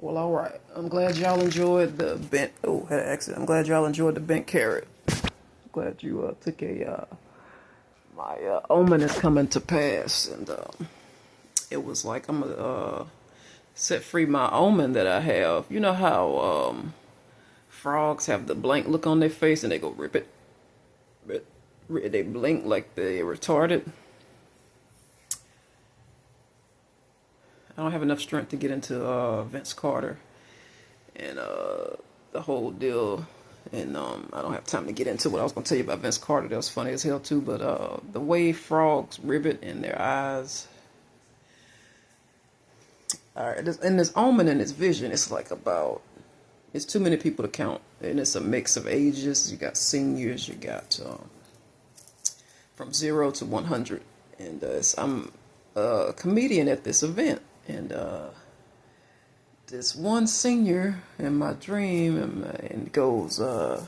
Well, all right. I'm glad y'all enjoyed the bent. Oh, had an accident. I'm glad y'all enjoyed the bent carrot. Glad you took a. My omen is coming to pass, and it was like I'm gonna set free my omen that I have. You know how frogs have the blank look on their face, and they go rip it, they blink like they retarded. I don't have enough strength to get into Vince Carter and the whole deal. And I don't have time to get into what I was going to tell you about Vince Carter. That was funny as hell, too. But the way frogs rivet in their eyes. All right, in this omen and this vision, it's like about, it's too many people to count. And it's a mix of ages. You got seniors, you got from 0 to 100. And I'm a comedian at this event. And this one senior in my dream and goes, I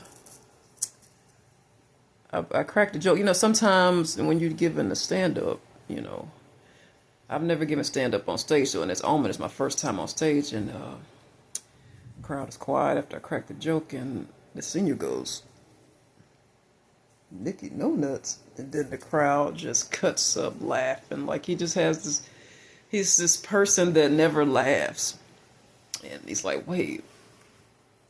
cracked a joke. You know, sometimes when you're giving a stand-up, you know, I've never given stand-up on stage, so in this omen, it's my first time on stage, and the crowd is quiet after I crack the joke, and the senior goes, "Nikki, no nuts," and then the crowd just cuts up laughing, like he just has this, he's this person that never laughs. And he's like, wait,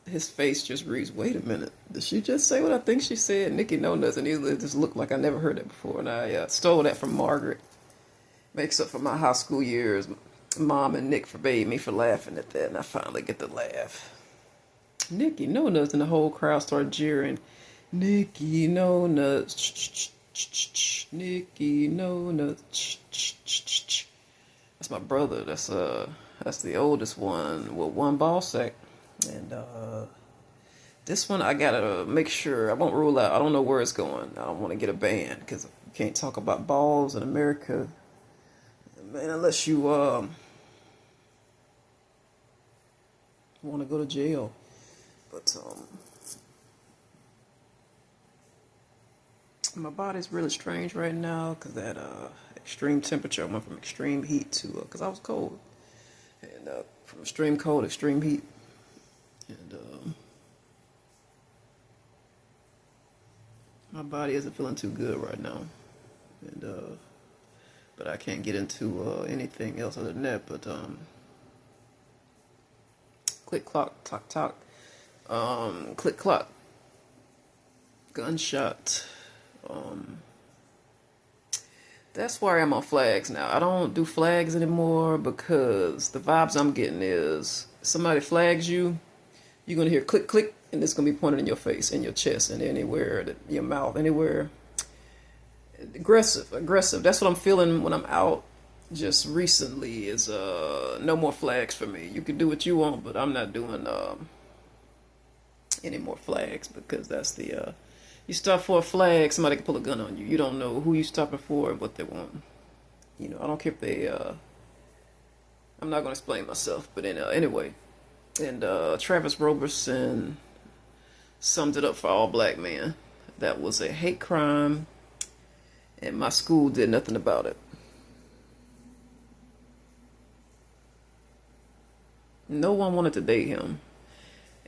his face just reads, wait a minute, did she just say what I think she said? Nikki No Nuts. And he just looked like I never heard that before. And I stole that from Margaret. Makes up for my high school years. Mom and Nick forbade me for laughing at that. And I finally get to laugh. Nikki No Nuts. And the whole crowd started jeering. Nikki No Nuts. Nikki No Nuts. That's my brother. That's the oldest one with one ball sack. And this one I gotta make sure, I won't rule out, I don't know where it's going. I don't want to get a ban because you can't talk about balls in America, man, unless you want to go to jail. But my body's really strange right now because that extreme temperature. I went from extreme heat to, because I was cold. And from extreme cold, extreme heat. And my body isn't feeling too good right now. And but I can't get into anything else other than that. But click clock, talk talk. Click clock. Gunshot. That's why I'm on flags now. I don't do flags anymore because the vibes I'm getting is somebody flags you, you're going to hear click, click, and it's going to be pointed in your face, in your chest, and anywhere, your mouth, anywhere. Aggressive. That's what I'm feeling when I'm out just recently is no more flags for me. You can do what you want, but I'm not doing any more flags because that's the... You stop for a flag, somebody can pull a gun on you. You don't know who you stopping for and what they want. You know, I don't care if they, I'm not going to explain myself, but anyway. And Travis Roberson summed it up for all black men. That was a hate crime, and my school did nothing about it. No one wanted to date him,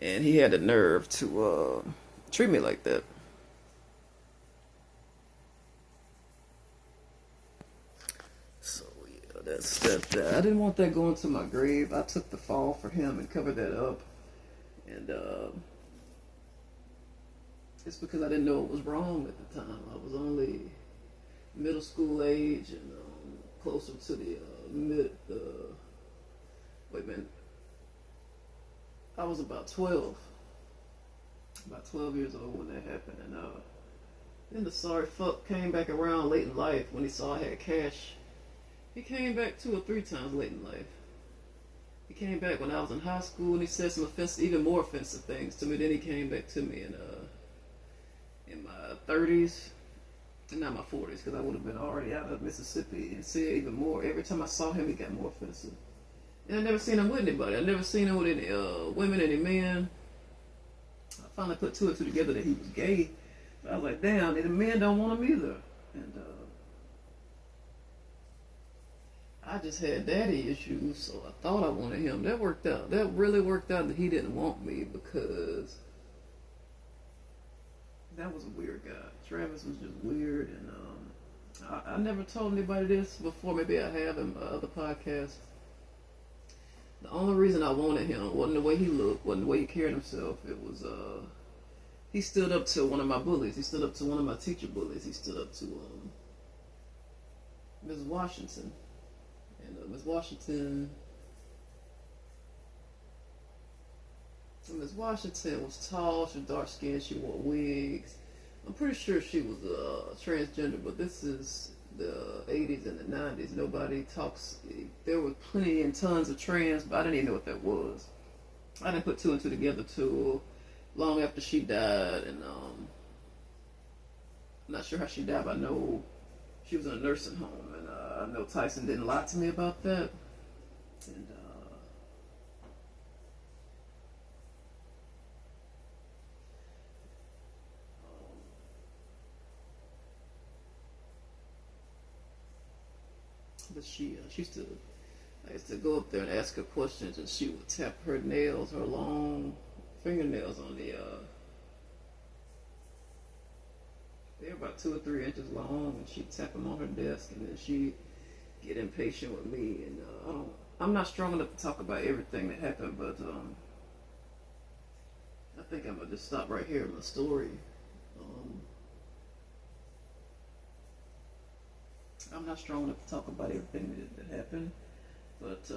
and he had the nerve to treat me like that. That's that. I didn't want that going to my grave. I took the fall for him and covered that up, and it's because I didn't know it was wrong at the time. I was only middle school age and closer to the wait a minute. I was about 12 years old when that happened, and then the sorry fuck came back around late in life when he saw I had cash. He came back 2 or 3 times late in life. He came back when I was in high school and he said some offensive, even more offensive things to me. Then he came back to me in my 30s, and not my 40s, because I would have been already out of Mississippi, and said even more. Every time I saw him, he got more offensive. And I never seen him with anybody. I never seen him with any women, any men. I finally put 2 and 2 together that he was gay. But I was like, damn, the men don't want him either. And I just had daddy issues, so I thought I wanted him. That worked out. That really worked out that he didn't want me because that was a weird guy. Travis was just weird, and I never told anybody this before. Maybe I have in my other podcast. The only reason I wanted him wasn't the way he looked, wasn't the way he carried himself. It was he stood up to one of my bullies. He stood up to one of my teacher bullies. He stood up to Ms. Washington, and Ms. Washington. Ms. Washington was tall. She was dark skinned. She wore wigs. I'm pretty sure she was transgender, but this is the 80s and the 90s. Nobody talks. There were plenty and tons of trans, but I didn't even know what that was. I didn't put two and two together till long after she died, and I'm not sure how she died, but I know she was in a nursing home, and I know Tyson didn't lie to me about that, and but she used to. I used to go up there and ask her questions, and she would tap her nails, her long fingernails on the. They're about 2 or 3 inches long, and she'd tap them on her desk, and then she'd get impatient with me. And I'm not strong enough to talk about everything that happened, but I think I'm gonna just stop right here in my story. Um, I'm not strong enough to talk about everything that happened. But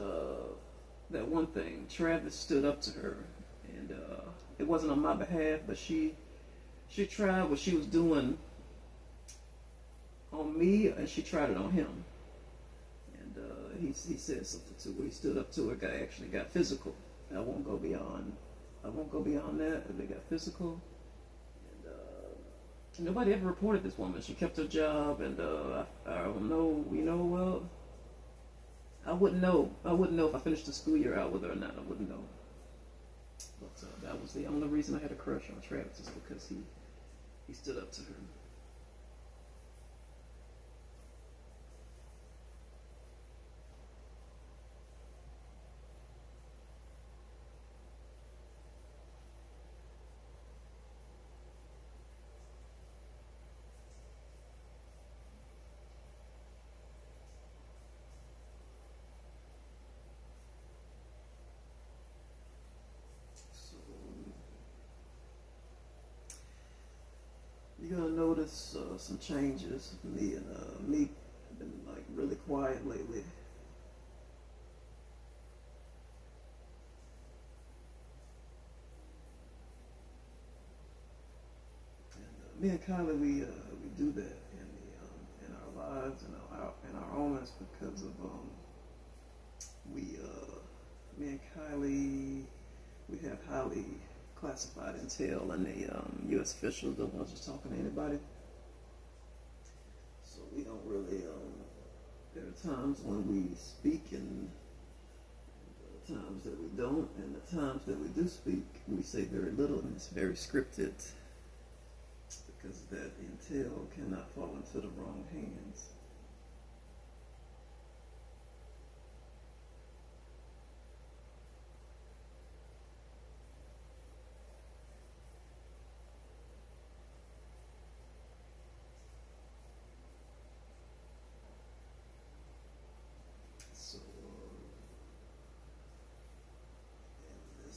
that one thing, Travis stood up to her, and it wasn't on my behalf, but she tried what she was doing on me, and she tried it on him. And he said something to her. He stood up to her. Guy actually got physical. I won't go beyond. I won't go beyond that. But they got physical. And nobody ever reported this woman. She kept her job, and I don't know. Well. I wouldn't know. I wouldn't know if I finished the school year out with her or not. I wouldn't know. But that was the only reason I had a crush on Travis, is because he stood up to her. So you're gonna notice some changes. Me have been like really quiet lately. And me and Kylie, we do that in our lives and our moments because of we me and Kylie, we have highly classified intel, and the U.S. officials don't want us just talking to anybody. So we don't really. There are times when we speak, and times that we don't, and the times that we do speak, we say very little, and it's very scripted because that intel cannot fall into the wrong hands. So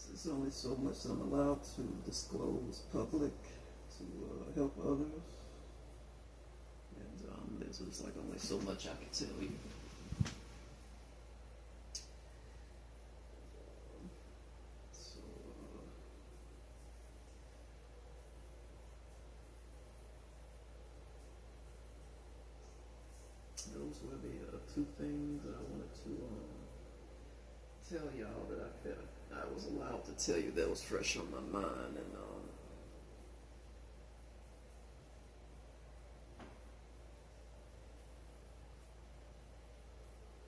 there's only so much I'm allowed to disclose public to help others, and there's just like only so much I can tell you. So those were the two things that I wanted to tell y'all that I was allowed to tell you that was fresh on my mind, and